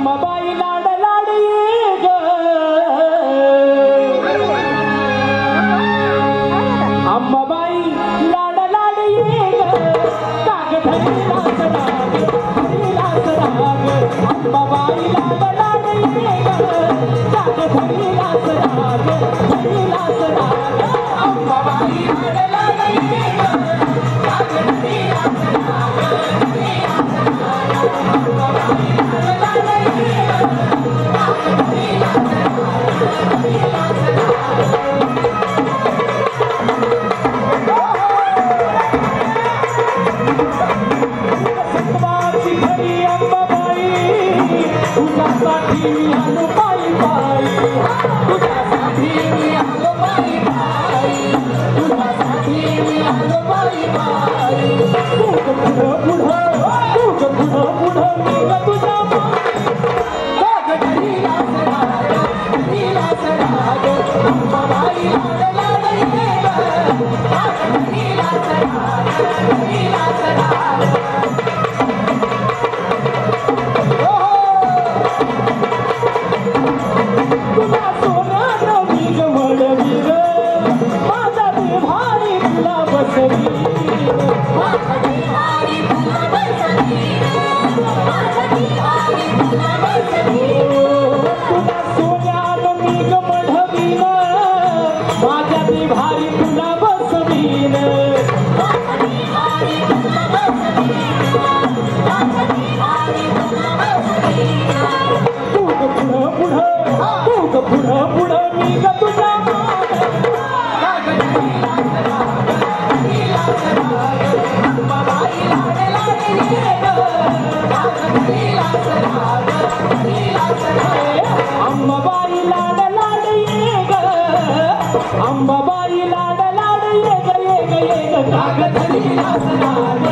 अंबाबाई लाड लाड ये ग अंबाबाई लाड लाड ये ग काग धरीला सराग अंबाबाई लाड लाड ये ग काग धरीला सराग अंबाबाई लाड लाड ये ग काग धरीला अंबाबाई लाड लाड ये ग काग धरीला सराग अंबाबाई लाड लाड ये अंबाबाई लाड लाड ये काग धरीला सराग